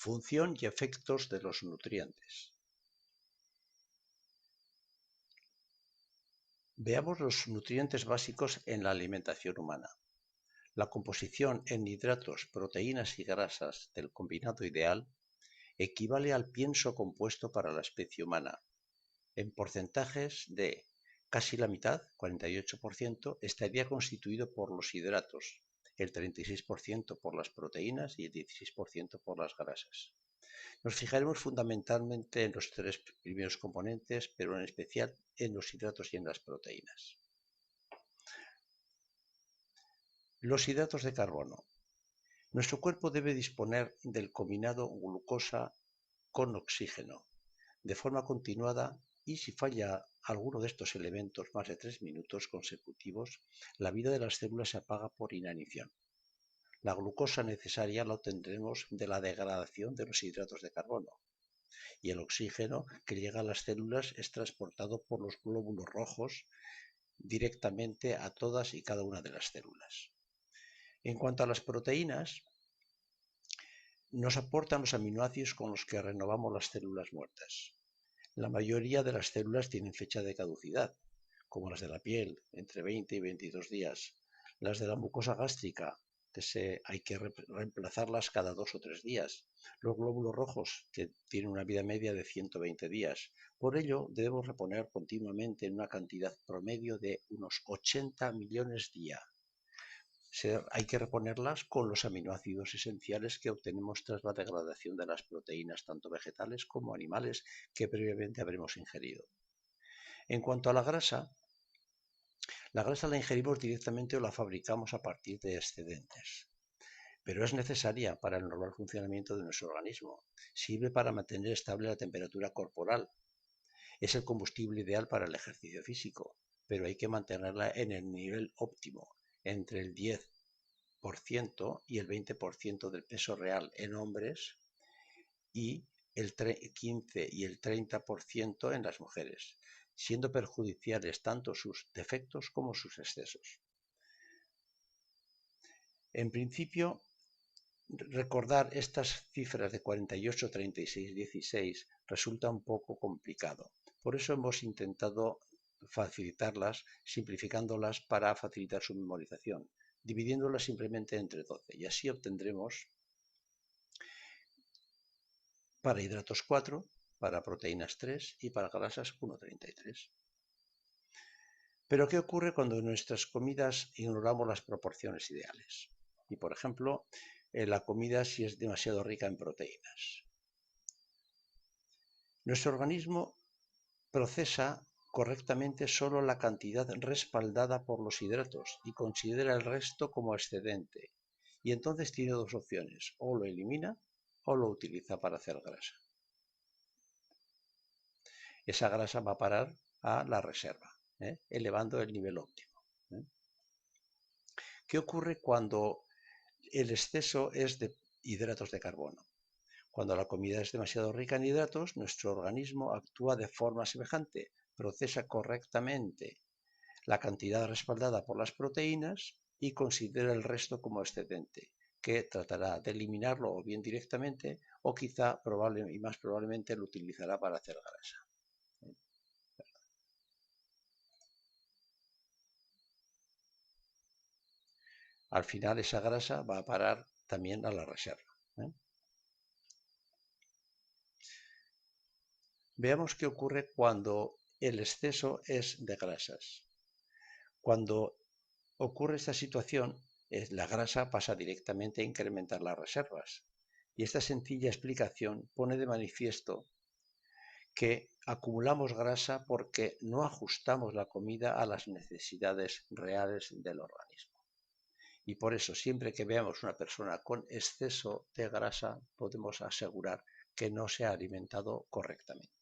Función y efectos de los nutrientes. Veamos los nutrientes básicos en la alimentación humana. La composición en hidratos, proteínas y grasas del combinado ideal equivale al pienso compuesto para la especie humana. En porcentajes de casi la mitad, 48%, estaría constituido por los hidratos, el 36% por las proteínas y el 16% por las grasas. Nos fijaremos fundamentalmente en los tres primeros componentes, pero en especial en los hidratos y en las proteínas. Los hidratos de carbono. Nuestro cuerpo debe disponer del combinado glucosa con oxígeno de forma continuada, y si falla alguno de estos elementos más de 3 minutos consecutivos, la vida de las células se apaga por inanición. La glucosa necesaria la obtendremos de la degradación de los hidratos de carbono, y el oxígeno que llega a las células es transportado por los glóbulos rojos directamente a todas y cada una de las células. En cuanto a las proteínas, nos aportan los aminoácidos con los que renovamos las células muertas. La mayoría de las células tienen fecha de caducidad, como las de la piel, entre 20 y 22 días. Las de la mucosa gástrica, hay que reemplazarlas cada 2 o 3 días. Los glóbulos rojos, que tienen una vida media de 120 días. Por ello, debemos reponer continuamente en una cantidad promedio de unos 80 millones día. Hay que reponerlas con los aminoácidos esenciales que obtenemos tras la degradación de las proteínas, tanto vegetales como animales, que previamente habremos ingerido. En cuanto a la grasa la ingerimos directamente o la fabricamos a partir de excedentes, pero es necesaria para el normal funcionamiento de nuestro organismo. Sirve para mantener estable la temperatura corporal. Es el combustible ideal para el ejercicio físico, pero hay que mantenerla en el nivel óptimo, entre el 10% y el 20% del peso real en hombres y el 15 y el 30% en las mujeres, siendo perjudiciales tanto sus defectos como sus excesos. En principio, recordar estas cifras de 48, 36, 16 resulta un poco complicado. Por eso hemos intentado facilitarlas, simplificándolas para facilitar su memorización, dividiéndolas simplemente entre 12, y así obtendremos para hidratos 4, para proteínas 3 y para grasas 1,33. Pero ¿qué ocurre cuando en nuestras comidas ignoramos las proporciones ideales? Y por ejemplo, la comida si es demasiado rica en proteínas. Nuestro organismo procesa correctamente solo la cantidad respaldada por los hidratos y considera el resto como excedente. Y entonces tiene dos opciones: o lo elimina o lo utiliza para hacer grasa. Esa grasa va a parar a la reserva, elevando el nivel óptimo. ¿Qué ocurre cuando el exceso es de hidratos de carbono? Cuando la comida es demasiado rica en hidratos, nuestro organismo actúa de forma semejante, procesa correctamente la cantidad respaldada por las proteínas y considera el resto como excedente, que tratará de eliminarlo o bien directamente o quizá y más probablemente lo utilizará para hacer grasa. Al final esa grasa va a parar también a la reserva. Veamos qué ocurre cuando el exceso es de grasas. Cuando ocurre esta situación, la grasa pasa directamente a incrementar las reservas. Y esta sencilla explicación pone de manifiesto que acumulamos grasa porque no ajustamos la comida a las necesidades reales del organismo. Y por eso, siempre que veamos una persona con exceso de grasa, podemos asegurar que no se ha alimentado correctamente.